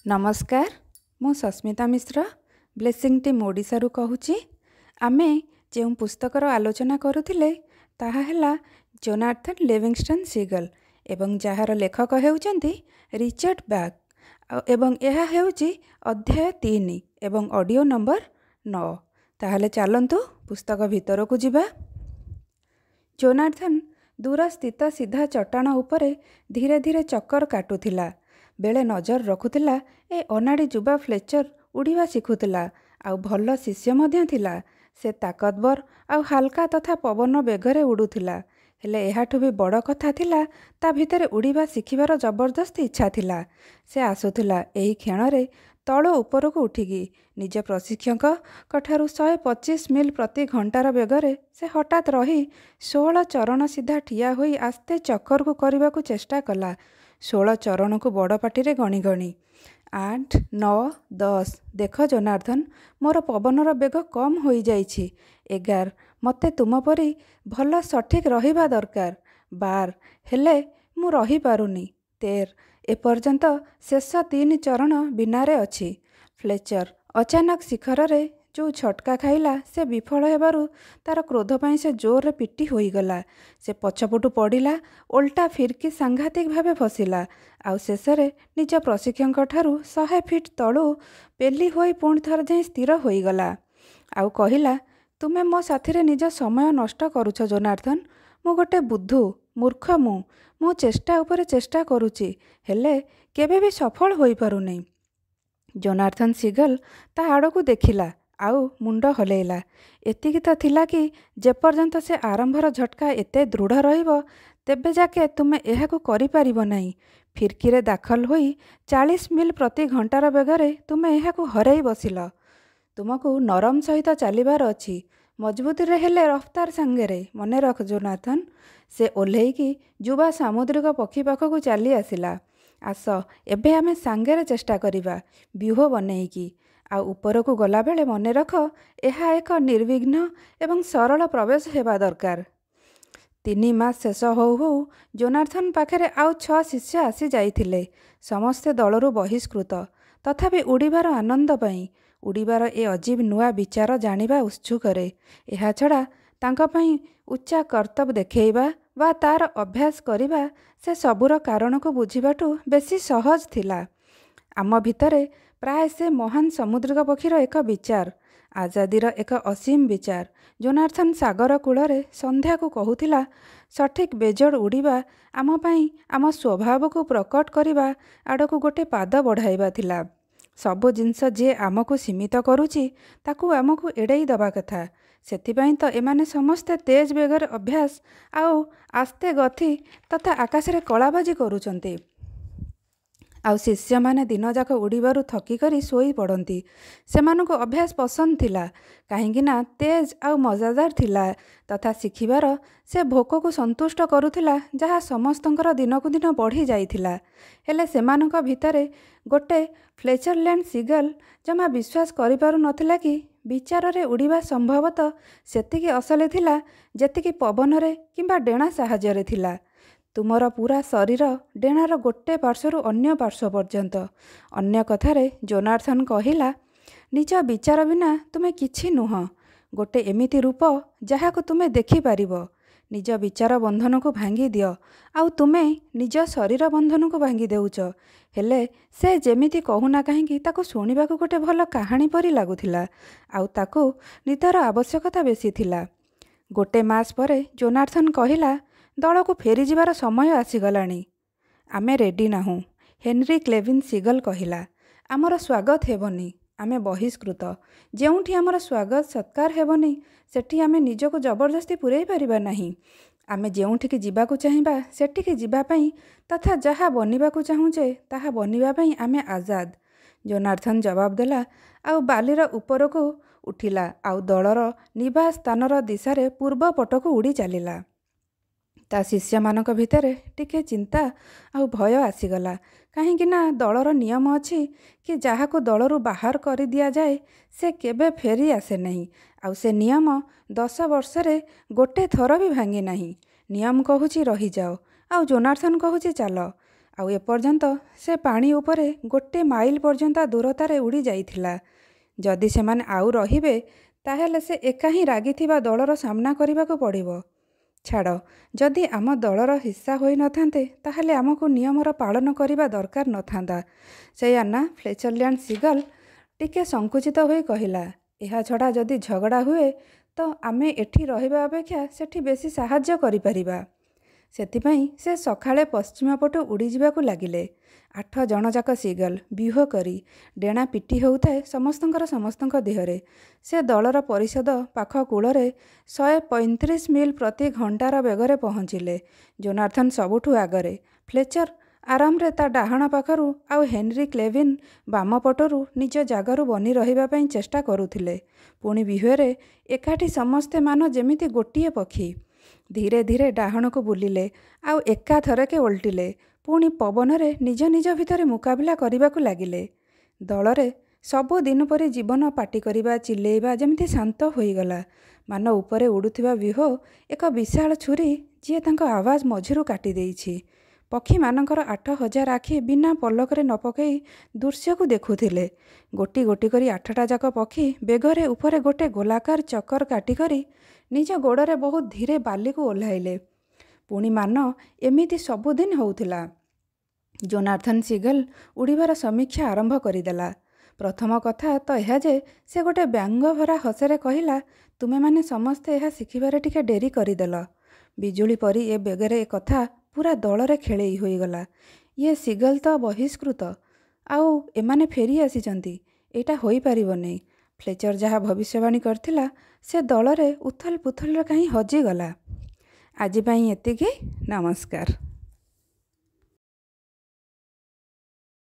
नमस्कार मु सस्मिता मिश्र blessing team ओडिशारू कहूची। आमे जो पुस्तकर आलोचना करुथिले ताहा हैला जोनाथन लिविंगस्टन सीगल एवं जहार लेखक हेउचंती रिचर्ड बैक एवं यह हेउची अध्याय 3 एवं ऑडियो नंबर 9। ताहले चलंतु पुस्तक भितर को जिबा। जोनाथन दूर स्थित सीधा चट्टाण उपरे धीरे धीरे चक्कर काटुथिला। बेले नजर रखुथिला ए अनाड़ी जुबा फ्लेचर उड़ीवा शिखुथिला आउ भल शिष्य मध्य थिला। से ताकतवर आउ हालका तथा पवन बेगरे उड़ुथिला। हेले एहाठु भी बड़ कथा थिला ता भितरे उड़ीवा शिखिबार जबरदस्त इच्छा थिला। से आसुथिला एही क्षणरे तळु उपरकू उठिकी निज प्रशिक्षक कठारु 125 मील प्रति घंटार बेगरे से हठात रही 16 चरण सीधा ठिया होई आस्ते चक्कर को करने को चेष्टा कला। 16 चरण को बड़ पाटी गणी गणी 8 9 10 देख जोनाथन मोर पवनर बेग कम हो जाइछि। 11 मते तुम परी भल सठिक रहिबा दरकार। 12 हेले मु रही पारुनी। 13 एपर्यंत शेष 3 चरण बिनारे अछि। फ्लेचर अचानक शिखर रे जो झटका खाइला से विफल हेबारु तार क्रोध पाई से जोर रे पिटी होई गला। से पछपटू पड़िला ओल्टा फिरकी सांघातिक भावे फसिला आउ शेषरे निज प्रशिक्षक ठारू 100 फीट तळु पेली होई पुणी थर जाई स्थिर होई गला आउ कहिला तुमे मो साथी रे निज समय नष्ट करूछ जोनाथन। मु गोटे बुद्धू मूर्ख मु चेष्टा उपरे चेष्टा करूची हेले केबे भी सफल होई पारुनी। जोनाथन सीगल ता आड़कू देखिला आउ मुंड हलेला। एतिकी तो थिला कि जेपर्यंत से आरंभर झटका एते दृढ़ रहिबो तेबे जाके तुमे एहाकू करि पारिबो नाही। फिरकी रे दाखल होई 40 मील प्रति घंटार बेगरे तुमे एहाकू हरई बसिल। तुमको नरम सहित चलिबार अछि मजबूती रे हेले रफ्तार सांगेरे मने रख जोनाथन। से ओल्हेकी जुबा सामुद्रिक पक्षी पाखकू चली आसिला। आस एबे आमे सांगेरे चेष्टा करिबा व्यूह बनेइकी आ ऊपर को गला बेले मने रख एहा एक निर्विघ्न एवं सरल प्रवेश हेबा दरकार। 3 मास शेष हो जोनाथन पाखरे आउ 6 शिष्य आसी जाइथिले। समस्ते दलरू बहिष्कृत तथापि उड़ीबार आनंद पाई उड़ीबार ए अजीब नुआ विचार जानिबा उत्सुकरे एहा छड़ा तांका पई उच्चा कर्तव्य देखैबा वा तार अभ्यास करिबा से सबुर कारण को बुझिबाटू बेसी सहज थिला। आम भितरे प्राय से महान समुद्रिक पक्षीर एक विचार आजादीर एक असीम विचार। जोनाथन सागर कूलरे संध्या को कहूथिला सठिक बेजोड़ उड़ीबा आम पाई आम स्वभाव को प्रकट करिबा आड़कू गोटे पाद बढ़ाइबा थिला। सबु जिनस जे आमको सीमित करूची ताकू आमको एड़ेई दबा कथा। सेथिपाई तो एमाने समस्ते तेज बेगर अभ्यास आउ आस्ते गति तथा आकाशरे कलाबाजी करूचंती आउ शिष्य माने दिन जाक उड़ीबारु थकी करी सोई पड़ती। सेमानको अभ्यास पसंद थिला कहीं तेज आउ मजादार थिला तथा शिखिबार से भोक को संतुष्ट करुथिला जहा समस्तंकर दिन को दिन बढ़ी जाइथिला। हेले सेमानक भितरे गोटे फ्लेचरलैंड सीगल जमा विश्वास करि पारु नथिला कि विचार रे उड़ीबा संभवतः सेतिकी असली थिला जेतिकी पवन रे किंबा डेणा साहाय्य रे थिला। तुमर पूरा शरीर डेणार गोटे पार्श्वरु अन्य पार्श्व पर्यंत। अन्य कथारे जोनाथन कहिला निज विचार बिना तुमे किछि नुह गोटे एमिति रूप जहाको तुमे देखि पारिबो। निज विचार बंधन को भांगी दियो आउ तुमे निज शरीर बंधन को भांगी देउच। हेले से जेमिति कहूना कहीं ताको शुणिबाको गोटे भल कहानी परी लागुथिला आउ ताको निदर आवश्यकता बेसी थिला। गोटे मास परे जोनाथन कहिला दल को फेरी जिबार समय आसीगलाणी आमे रेडी नाहू। हेनरी क्लेविन सीगल कहिला आमर स्वागत हेबनी आमे बहिष्कृत जेउठी आमर स्वागत सत्कार हेबनी सेठी आमे निजको जबरदस्ती पुरई पारिबा नाही। आमे जेउठी जिबाकू चाहिबा सेठी जिबा पई तथा जहा बनिबाकू चाहूचे ताहा बनिबा पई आमे आजाद। जोनाथन जवाब देला आउ बालीर उपरकू उठिला आउ दलर निवास स्थानर दिशारे पूर्व पटकू उड़ी चलिला। ता शिष्य मानक भितरे टिके चिंता आउ भय आसीगला कहीं दलर नियम अछि कि जहाको दलरू बाहर कर दिया जाए से केबे फेरी आसे नहीं आउ से नियम 10 वर्ष रे गोटे थर भी भांगी नहीं। नियम कहूची रही जाओ आउ जोनाथन कहूची चल ଆଉ ଏପର୍ଯ୍ୟନ୍ତ ସେ ପାଣି ଉପରେ 1 ମାଇଲ ପର୍ଯ୍ୟନ୍ତ ଦୂରତାରେ ଉଡ଼ି ଯାଇଥିଲା। ଯଦି ସେମାନେ ଆଉ ରହିବେ ତାହେଲେ ସେ ଏକା ହିଁ ରାଗିଥିବା ଦଳର ସାମ୍ନା କରିବାକୁ ପଡ଼ିବ। ଛାଡ଼, ଯଦି ଆମ ଦଳର ହିସ୍ସା ହୋଇନଥାନ୍ତେ ତାହେଲେ ଆମକୁ ନିୟମର ପାଳନ କରିବା ଦରକାର ନଥାନ୍ତା। ସେୟାନା ଫ୍ଲେଚରଲ୍ୟାଣ୍ଡ ସିଗଲ ଟିକେ ସଙ୍କୁଚିତ ହୋଇ କହିଲା, ଏହା ଛଡ଼ା ଯଦି ଝଗଡ଼ା ହୁଏ ତ ଆମେ ଏଠି ରହିବା ଅପେକ୍ଷା ସେଠି ବେଶୀ ସାହାଯ୍ୟ କରିପାରିବା। ସେଥିପାଇଁ ସେ ସକାଳେ ପଶ୍ଚିମ ପଟୁ ଉଡ଼ିଯିବାକୁ ଲାଗିଲେ। 8 ଜଣଯାକ ସିଗଲ ବ୍ୟୁହ କରି ଡେଣା ପିଟି ହେଉଥାଏ ସମସ୍ତଙ୍କ ଦେହରେ। ସେ ଦଳର ପରିଷଦ ପାଖ କୂଳରେ 135 ମିଲ ପ୍ରତି ଘଣ୍ଟାର ବେଗରେ ପହଞ୍ଚିଲେ। ଜୋନାଥନ ସବୁଠୁ ଆଗରେ। ଫ୍ଲେଚର ଆରାମରେ ତା ଡାହାଣ ପାଖରୁ ଆଉ ହେନରୀ କ୍ଲେଭିନ୍ ବାମ ପଟରୁ ନିଜ ଜାଗାରୁ ବନି ରହିବା ପାଇଁ ଚେଷ୍ଟା କରୁଥିଲେ। ପୁଣି ବ୍ୟୁହରେ ଏକାଠି ସମସ୍ତେ ମାନ ଯେମିତି ଗୋଟିଏ ପକ୍ଷୀ। ଧୀରେ ଧୀରେ ଡାହାଣକୁ ବୁଲିଲେ ଆଉ ଏକାଥରକେ ଓଲଟିଲେ। ପୁଣି ପବନରେ ନିଜ ନିଜ ଭିତରେ ମୁକାବିଲା କରିବାକୁ ଲାଗିଲେ। ଦଳରେ ସବୁଦିନ ପରି ଜୀବନ ପାଟି କରିବା ଚିଲେଇବା ଯେମିତି ଶାନ୍ତ ହୋଇଗଲା। ମାନ ଉପରେ ଉଡ଼ୁଥିବା ବ୍ୟୁହ ଏକ ବିଶାଳ ଛୁରୀ ଯିଏ ତାଙ୍କ ଆୱାଜ ମଝିରୁ କାଟି ଦେଇଛି। ପକ୍ଷୀମାନଙ୍କର 8000 ଆଖି ବିନା ପଲକରେ ନ ପକାଇ ଦୃଶ୍ୟକୁ ଦେଖୁଥିଲେ। ଗୋଟି ଗୋଟି କରି 8ଟା ଯାକ ପକ୍ଷୀ ବେଗରେ ଉପରେ ଗୋଟେ ଗୋଲାକାର ଚକର କାଟି କରି ନିଜ ଗୋଡ଼ରେ ବହୁତ ଧୀରେ ବାଲିକୁ ଓହ୍ଲାଇଲେ। ପୁଣି ମାନ ଏମିତି ସବୁଦିନ ହେଉଥିଲା। ଜୋନାଥନ ସିଗଲ ଉଡ଼ିବାର ସମୀକ୍ଷା ଆରମ୍ଭ କରିଦେଲା। ପ୍ରଥମ କଥା ତ ଏହା ଯେ ସେ ଗୋଟେ ବ୍ୟଙ୍ଗଭରା ହସରେ କହିଲା, ତୁମେମାନେ ସମସ୍ତେ ଏହା ଶିଖିବାରେ ଟିକେ ଡେରି କରିଦେଲ। ବିଜୁଳି ପରି ଏ ବେଗରେ ଏ କଥା ପୁରା ଦଳରେ ଖେଳେଇ ହୋଇଗଲା। ଇଏ ସିଗଲ ତ ବହିଷ୍କୃତ, ଆଉ ଏମାନେ ଫେରି ଆସିଛନ୍ତି। ଏଇଟା ହୋଇପାରିବନି। ଫ୍ଲେଚର ଯାହା ଭବିଷ୍ୟବାଣୀ କରିଥିଲା ସେ ଦଳରେ ଉଥଲ ପୁଥଲରେ କାହିଁ ହଜିଗଲା। ଆଜି ପାଇଁ ଏତିକି। ନମସ୍କାର।